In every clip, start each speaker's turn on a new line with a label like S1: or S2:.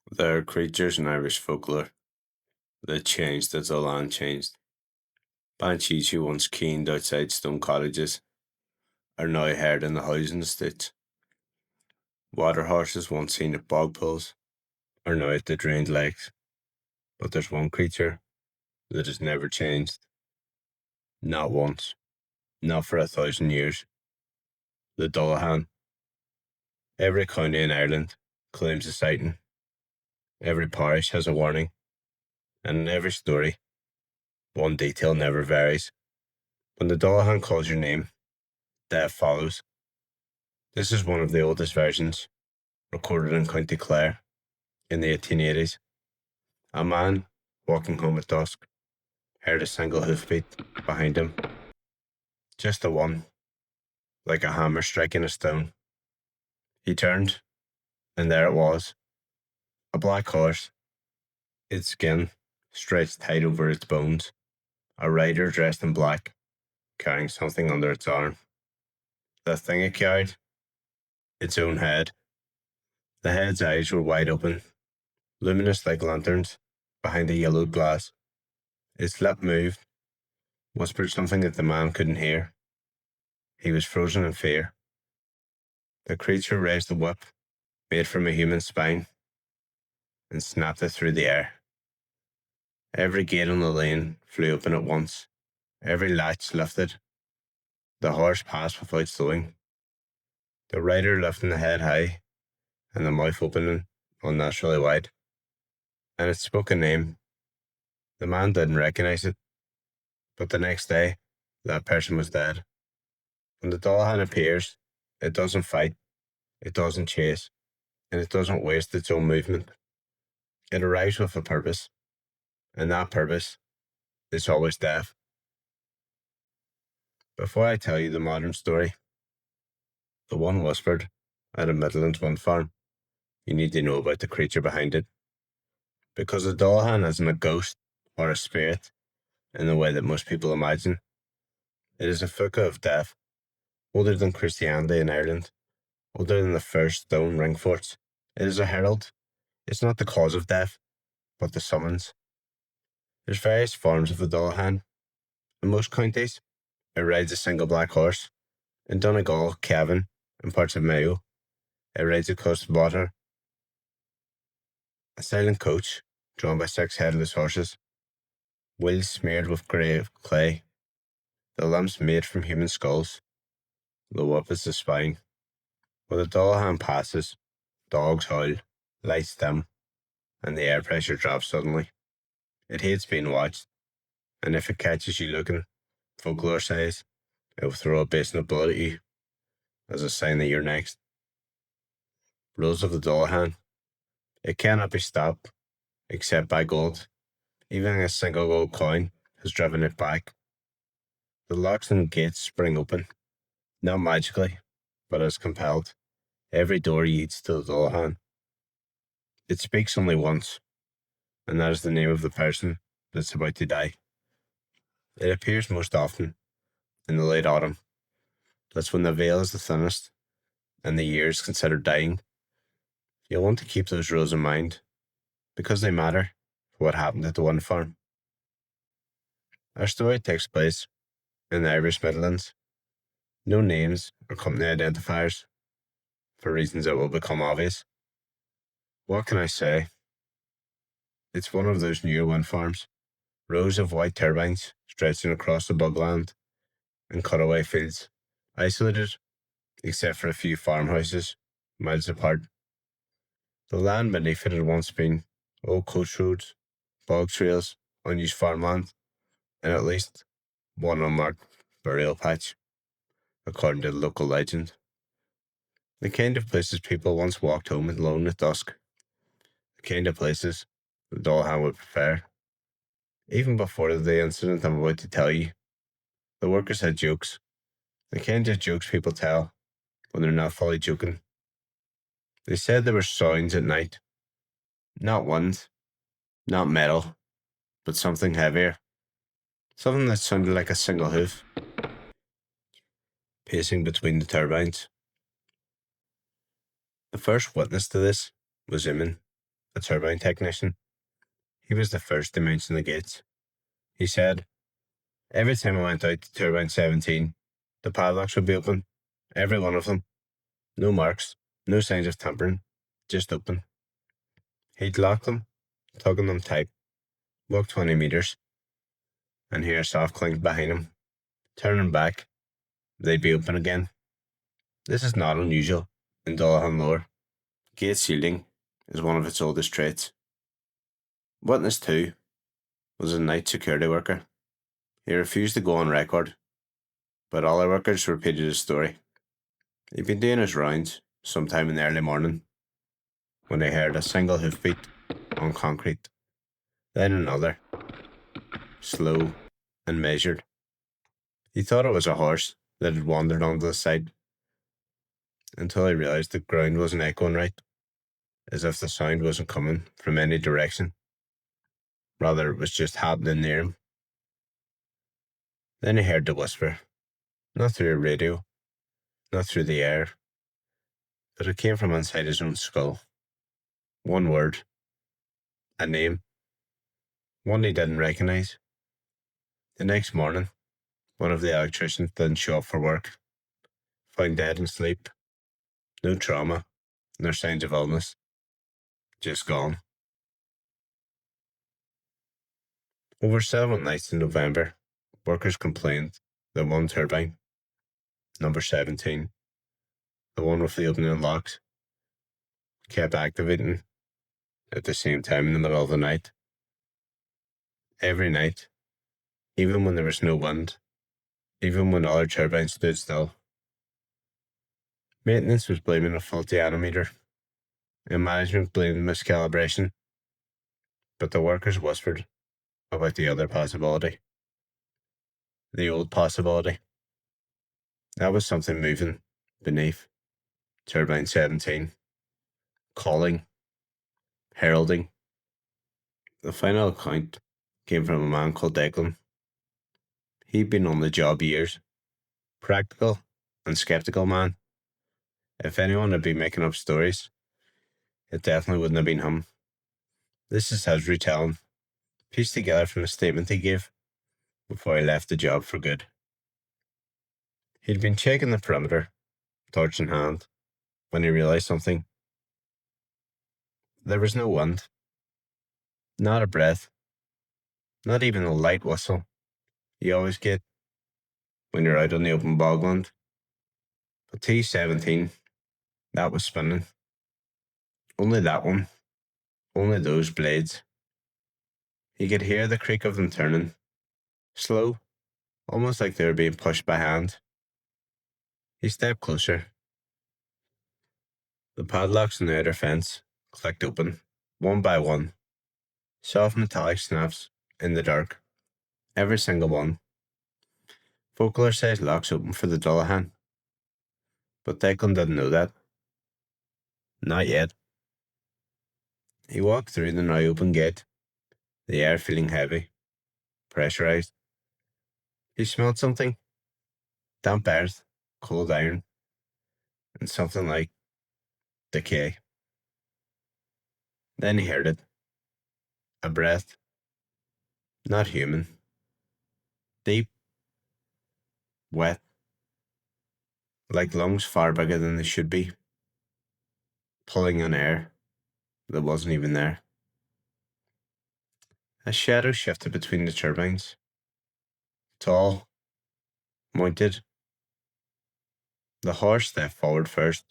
S1: There are creatures in Irish folklore that changed as the land changed. Banshees who once keened outside stone cottages are now heard in the housing estates. Water horses once seen at bog pools are now at the drained lakes. But there's one creature that has never changed. Not once. Not for 1,000 years. The Dullahan. Every county in Ireland claims a sighting. Every parish has a warning. And in every story, one detail never varies. When the Dullahan calls your name, death follows. This is one of the oldest versions, recorded in County Clare in the 1880s. A man, walking home at dusk, heard a single hoofbeat behind him. Just the one, like a hammer striking a stone. He turned, and there it was. A black horse, its skin stretched tight over its bones. A rider dressed in black, carrying something under its arm. The thing it carried? Its own head. The head's eyes were wide open, luminous like lanterns behind the yellowed glass. Its lip moved, whispered something that the man couldn't hear. He was frozen in fear. The creature raised the whip, made from a human spine, and snapped it through the air. Every gate on the lane flew open at once. Every latch lifted. The horse passed without slowing. The rider lifting the head high, and the mouth opening unnaturally wide. And it spoke a name. The man didn't recognize it, but the next day, that person was dead. When the Dullahan appears, it doesn't fight, it doesn't chase, and it doesn't waste its own movement. It arrives with a purpose, and that purpose is always death. Before I tell you the modern story, the one whispered at a Midlands Windfarm, you need to know about the creature behind it. Because the Dullahan isn't a ghost or a spirit in the way that most people imagine. It is a fuka of death, older than Christianity in Ireland, older than the first stone ring forts. It is a herald. It's not the cause of death, but the summons. There's various forms of the Dullahan. In most counties, it rides a single black horse. In Donegal, Cavan, and parts of Mayo, it rides across the water. A silent coach, drawn by 6 headless horses, wheels smeared with grey clay, the limbs made from human skulls. The whip is the spine. When the Dullahan passes, dogs howl, lights dim, and the air pressure drops suddenly. It hates being watched, and if it catches you looking, Folklore says, it will throw a basin of blood at you, as a sign that you're next. Rules of the Dullahan. It cannot be stopped, except by gold. Even a single gold coin has driven it back. The locks and gates spring open, not magically, but as compelled. Every door leads to the Dullahan. It speaks only once, and that is the name of the person that's about to die. It appears most often in the late autumn. That's when the veil is the thinnest, and the year is considered dying. You'll want to keep those rules in mind, because they matter for what happened at the Windfarm. Our story takes place in the Irish Midlands. No names or company identifiers, for reasons that will become obvious. What can I say? It's one of those newer wind farms, rows of white turbines stretching across the bogland and cutaway fields, isolated except for a few farmhouses miles apart. The land beneath it had once been old coach roads, bog trails, unused farmland, and at least one unmarked burial patch, according to the local legend. The kind of places people once walked home alone at dusk. The kind of places the Dullahan would prefer. Even before the incident I'm about to tell you, the workers had jokes. The kind of jokes people tell when they're not fully joking. They said there were sounds at night. Not wind, not metal, but something heavier. Something that sounded like a single hoof, pacing between the turbines. The first witness to this was Eamon, a turbine technician. He was the first to mention the gates. He said, "Every time I went out to turbine 17, the padlocks would be open. Every one of them. No marks, no signs of tampering, just open. He'd lock them, tugging them tight, walk 20 metres, and hear a soft clink behind him. Turning back, they'd be open again. This is not unusual in Dullahan lore. Gate sealing is one of its oldest traits." Witness 2 was a night security worker. He refused to go on record, but all the workers repeated his story. He'd been doing his rounds sometime in the early morning when they heard a single hoofbeat on concrete, then another, slow and measured. He thought it was a horse that had wandered onto the site until he realised the ground wasn't echoing right, as if the sound wasn't coming from any direction. Rather, it was just happening near him. Then he heard the whisper, not through a radio, not through the air, but it came from inside his own skull. One word, a name, one he didn't recognise. The next morning, one of the electricians didn't show up for work, found dead in sleep. No trauma, no signs of illness, just gone. Over several nights in November, workers complained that one turbine, number 17, the one with the opening locks, kept activating at the same time in the middle of the night. Every night, even when there was no wind, even when other turbines stood still. Maintenance was blaming a faulty anometer, and management blamed miscalibration, but the workers whispered about the other possibility. The old possibility. That was something moving beneath turbine 17, calling, heralding. The final account came from a man called Declan. He'd been on the job years, practical and skeptical man. If anyone had been making up stories, it definitely wouldn't have been him. This is his retelling, pieced together from a statement he gave before he left the job for good. He'd been checking the perimeter, torch in hand, when he realised something. There was no wind, not a breath, not even a light whistle you always get when you're out on the open bogland. But T-17, that was spinning. Only that one. Only those blades. He could hear the creak of them turning. Slow, almost like they were being pushed by hand. He stepped closer. The padlocks on the outer fence clicked open, one by one. Soft metallic snaps in the dark. Every single one. Folklore says locks open for the Dullahan. But Declan didn't know that. Not yet. He walked through the now open gate, the air feeling heavy, pressurized. He smelled something. Damp earth, cold iron, and something like decay. Then he heard it. A breath. Not human. Deep. Wet. Like lungs far bigger than they should be. Pulling on air that wasn't even there. A shadow shifted between the turbines. Tall. Mounted. The horse stepped forward first.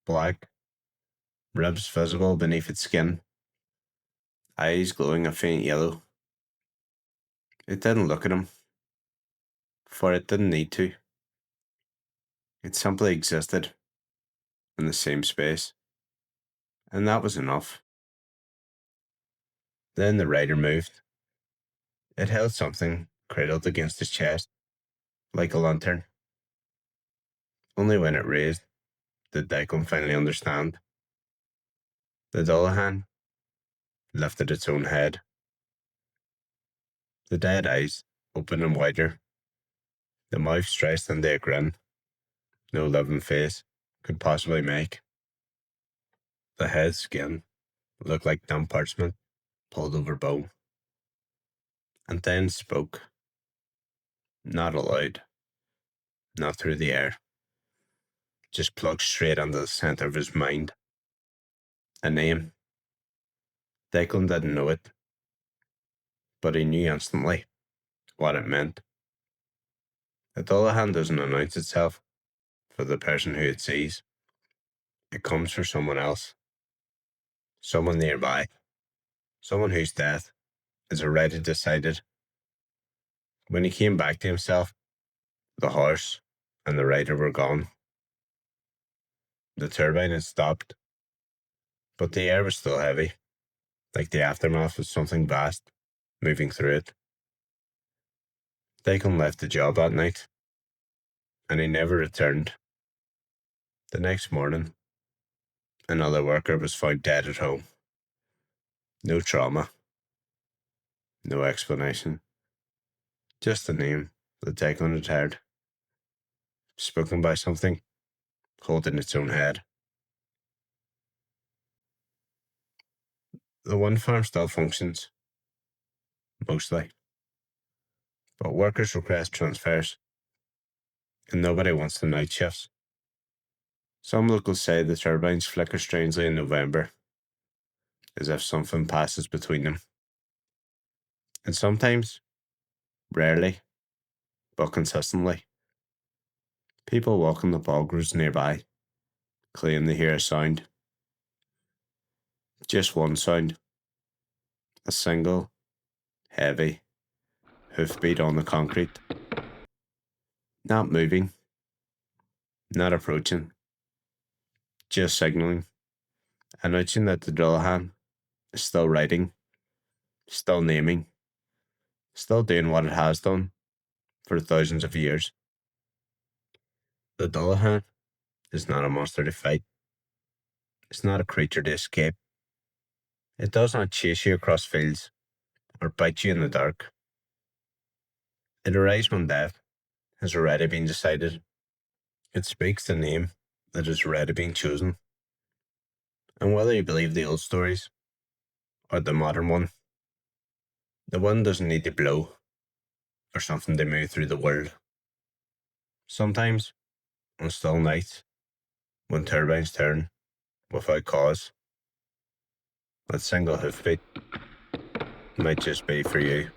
S1: Black. Ribs visible beneath its skin. Eyes glowing a faint yellow. It didn't look at him, for it didn't need to. It simply existed in the same space, and that was enough. Then the rider moved. It held something cradled against his chest, like a lantern. Only when it raised did Declan finally understand. The Dullahan lifted its own head. The dead eyes, open and wider, the mouth stretched into a grin no living face could possibly make. The head skin looked like damp parchment pulled over bone, and then spoke, not aloud, not through the air, just plugged straight into the centre of his mind. A name. Declan didn't know it, but he knew instantly what it meant. The Dullahan doesn't announce itself for the person who it sees. It comes for someone else, someone nearby, someone whose death is already decided. When he came back to himself, the horse and the rider were gone. The turbine had stopped, but the air was still heavy, like the aftermath of something vast moving through it. Declan left the job that night, and he never returned. The next morning, another worker was found dead at home. No trauma, no explanation, just a name that Declan had heard, spoken by something holding its own head. The Windfarm still functions, mostly, but workers request transfers, and nobody wants the night shifts. Some locals say the turbines flicker strangely in November, as if something passes between them. And sometimes, rarely, but consistently, people walking the bog roads nearby claim they hear a sound. Just one sound. A single, heavy hoofbeat on the concrete. Not moving, not approaching, just signalling, announcing that the Dullahan is still writing, still naming, still doing what it has done for thousands of years. The Dullahan is not a monster to fight. It's not a creature to escape. It does not chase you across fields or bite you in the dark. It arrives when death has already been decided. It speaks the name that has already been chosen. And whether you believe the old stories or the modern one, the wind doesn't need to blow or something to move through the world. Sometimes, on still nights, when turbines turn without cause, that single hoofbeat might just be for you.